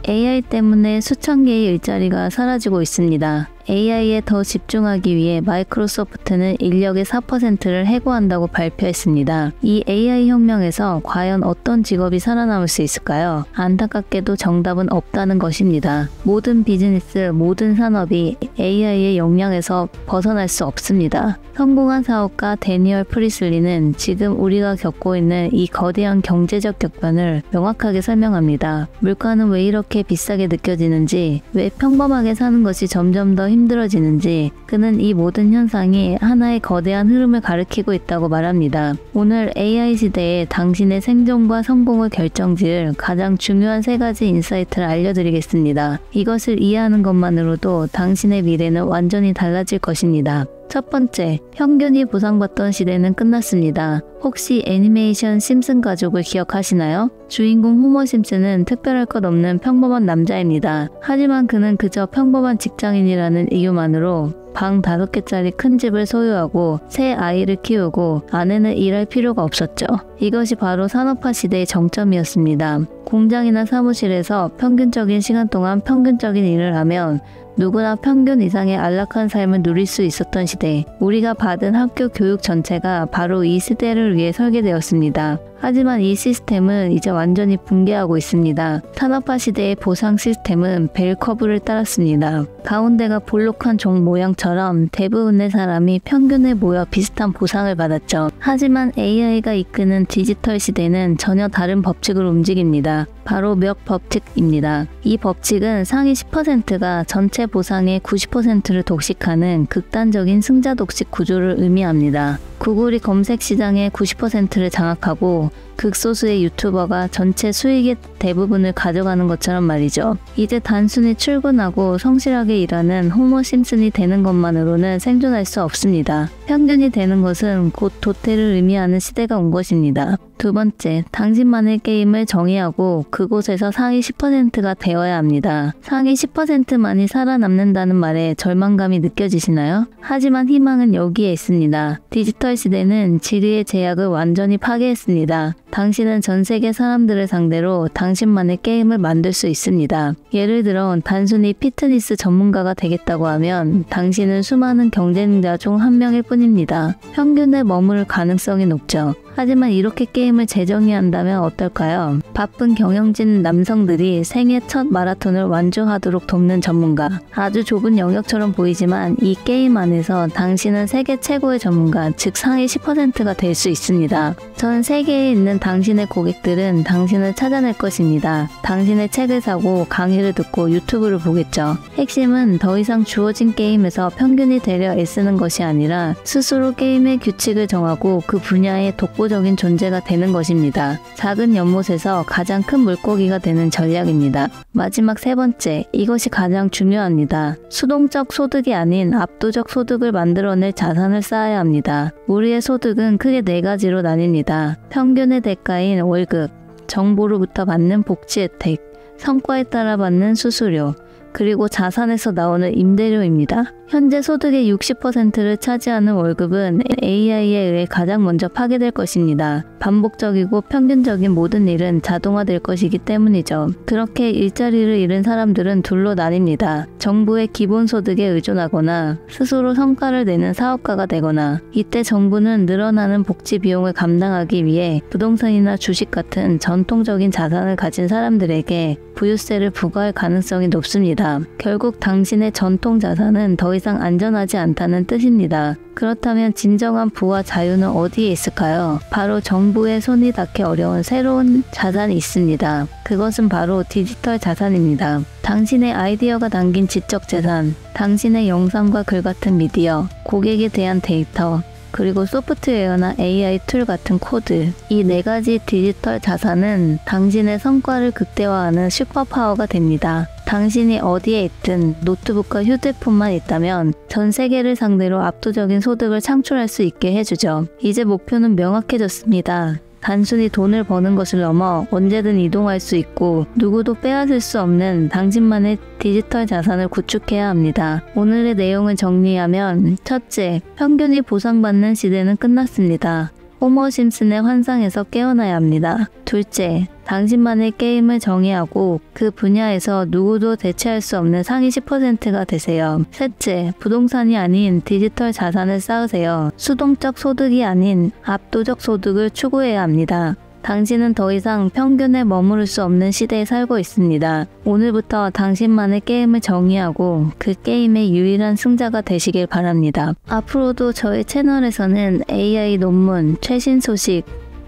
AI 때문에 수천 개의 일자리가 사라지고 있습니다. AI에 더 집중하기 위해 마이크로소프트는 인력의 4%를 해고한다고 발표했습니다. 이 AI 혁명에서 과연 어떤 직업이 살아남을 수 있을까요? 안타깝게도 정답은 없다는 것입니다. 모든 비즈니스, 모든 산업이 AI의 영향에서 벗어날 수 없습니다. 성공한 사업가 데니얼 프리슬리는 지금 우리가 겪고 있는 이 거대한 경제적 격변을 명확하게 설명합니다. 물가는 왜 이렇게 비싸게 느껴지는지, 왜 평범하게 사는 것이 점점 더 힘들어지는지, 그는 이 모든 현상이 하나의 거대한 흐름을 가리키고 있다고 말합니다. 오늘 AI 시대에 당신의 생존과 성공을 결정지을 가장 중요한 3가지 인사이트를 알려드리겠습니다. 이것을 이해하는 것만으로도 당신의 미래는 완전히 달라질 것입니다. 첫 번째, 평균이 보상받던 시대는 끝났습니다. 혹시 애니메이션 심슨 가족을 기억하시나요? 주인공 호머 심슨은 특별할 것 없는 평범한 남자입니다. 하지만 그는 그저 평범한 직장인이라는 이유만으로 방 5개짜리 큰 집을 소유하고 새 아이를 키우고 아내는 일할 필요가 없었죠. 이것이 바로 산업화 시대의 정점이었습니다. 공장이나 사무실에서 평균적인 시간 동안 평균적인 일을 하면 누구나 평균 이상의 안락한 삶을 누릴 수 있었던 시대, 우리가 받은 학교 교육 전체가 바로 이 시대를 위해 설계되었습니다. 하지만 이 시스템은 이제 완전히 붕괴하고 있습니다. 산업화 시대의 보상 시스템은 벨커브를 따랐습니다. 가운데가 볼록한 종 모양처럼 대부분의 사람이 평균에 모여 비슷한 보상을 받았죠. 하지만 AI가 이끄는 디지털 시대는 전혀 다른 법칙으로 움직입니다. 바로 몇 법칙입니다. 이 법칙은 상위 10%가 전체 보상의 90%를 독식하는 극단적인 승자 독식 구조를 의미합니다. 구글이 검색 시장의 90%를 장악하고 극소수의 유튜버가 전체 수익의 대부분을 가져가는 것처럼 말이죠. 이제 단순히 출근하고 성실하게 일하는 호머 심슨이 되는 것만으로는 생존할 수 없습니다. 평균이 되는 것은 곧 도태를 의미하는 시대가 온 것입니다. 두 번째, 당신만의 게임을 정의하고 그곳에서 상위 10%가 되어야 합니다. 상위 10%만이 살아남는다는 말에 절망감이 느껴지시나요? 하지만 희망은 여기에 있습니다. 디지털 시대는 지리의 제약을 완전히 파괴했습니다. 당신은 전 세계 사람들을 상대로 당신만의 게임을 만들 수 있습니다. 예를 들어 단순히 피트니스 전문가가 되겠다고 하면 당신은 수많은 경쟁자 중 한 명일 뿐입니다. 평균에 머무를 가능성이 높죠. 하지만 이렇게 게임을 재정의한다면 어떨까요? 바쁜 경영진 남성들이 생애 첫 마라톤을 완주하도록 돕는 전문가. 아주 좁은 영역처럼 보이지만 이 게임 안에서 당신은 세계 최고의 전문가, 즉 상위 10%가 될 수 있습니다. 전 세계에 있는 당신의 고객들은 당신을 찾아낼 것입니다. 당신의 책을 사고 강의를 듣고 유튜브를 보겠죠. 핵심은 더 이상 주어진 게임에서 평균이 되려 애쓰는 것이 아니라 스스로 게임의 규칙을 정하고 그 분야의 독보적인 존재가 되는 것입니다. 작은 연못에서 가장 큰 물고기가 되는 전략입니다. 마지막 3번째, 이것이 가장 중요합니다. 수동적 소득이 아닌 압도적 소득을 만들어낼 자산을 쌓아야 합니다. 우리의 소득은 크게 4가지로 나뉩니다. 평균의 대가인 월급, 정부로부터 받는 복지 혜택, 성과에 따라 받는 수수료, 그리고 자산에서 나오는 임대료입니다. 현재 소득의 60%를 차지하는 월급은 AI에 의해 가장 먼저 파괴될 것입니다. 반복적이고 평균적인 모든 일은 자동화될 것이기 때문이죠. 그렇게 일자리를 잃은 사람들은 둘로 나뉩니다. 정부의 기본소득에 의존하거나 스스로 성과를 내는 사업가가 되거나, 이때 정부는 늘어나는 복지 비용을 감당하기 위해 부동산이나 주식 같은 전통적인 자산을 가진 사람들에게 부유세를 부과할 가능성이 높습니다. 결국 당신의 전통 자산은 더 이상 안전하지 않다는 뜻입니다. 그렇다면 진정한 부와 자유는 어디에 있을까요? 바로 정부의 손이 닿기 어려운 새로운 자산이 있습니다. 그것은 바로 디지털 자산입니다. 당신의 아이디어가 담긴 지적 재산, 당신의 영상과 글 같은 미디어, 고객에 대한 데이터, 그리고 소프트웨어나 AI 툴 같은 코드, 이 4가지 디지털 자산은 당신의 성과를 극대화하는 슈퍼파워가 됩니다. 당신이 어디에 있든 노트북과 휴대폰만 있다면 전 세계를 상대로 압도적인 소득을 창출할 수 있게 해주죠. 이제 목표는 명확해졌습니다. 단순히 돈을 버는 것을 넘어 언제든 이동할 수 있고 누구도 빼앗을 수 없는 당신만의 디지털 자산을 구축해야 합니다. 오늘의 내용을 정리하면, 첫째, 평균이 보상받는 시대는 끝났습니다. 호머 심슨의 환상에서 깨어나야 합니다. 둘째, 당신만의 게임을 정의하고 그 분야에서 누구도 대체할 수 없는 상위 10%가 되세요. 셋째, 부동산이 아닌 디지털 자산을 쌓으세요. 수동적 소득이 아닌 압도적 소득을 추구해야 합니다. 당신은 더 이상 평균에 머무를 수 없는 시대에 살고 있습니다. 오늘부터 당신만의 게임을 정의하고 그 게임의 유일한 승자가 되시길 바랍니다. 앞으로도 저희 채널에서는 AI 논문, 최신 소식,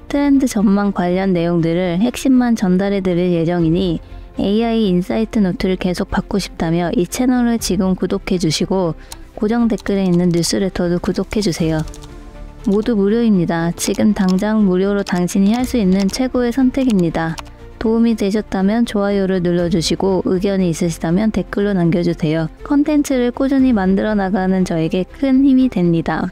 트렌드 전망 관련 내용들을 핵심만 전달해 드릴 예정이니 AI 인사이트 노트를 계속 받고 싶다며 이 채널을 지금 구독해 주시고 고정 댓글에 있는 뉴스레터도 구독해 주세요. 모두 무료입니다. 지금 당장 무료로 당신이 할 수 있는 최고의 선택입니다. 도움이 되셨다면 좋아요를 눌러주시고 의견이 있으시다면 댓글로 남겨주세요. 컨텐츠를 꾸준히 만들어 나가는 저에게 큰 힘이 됩니다.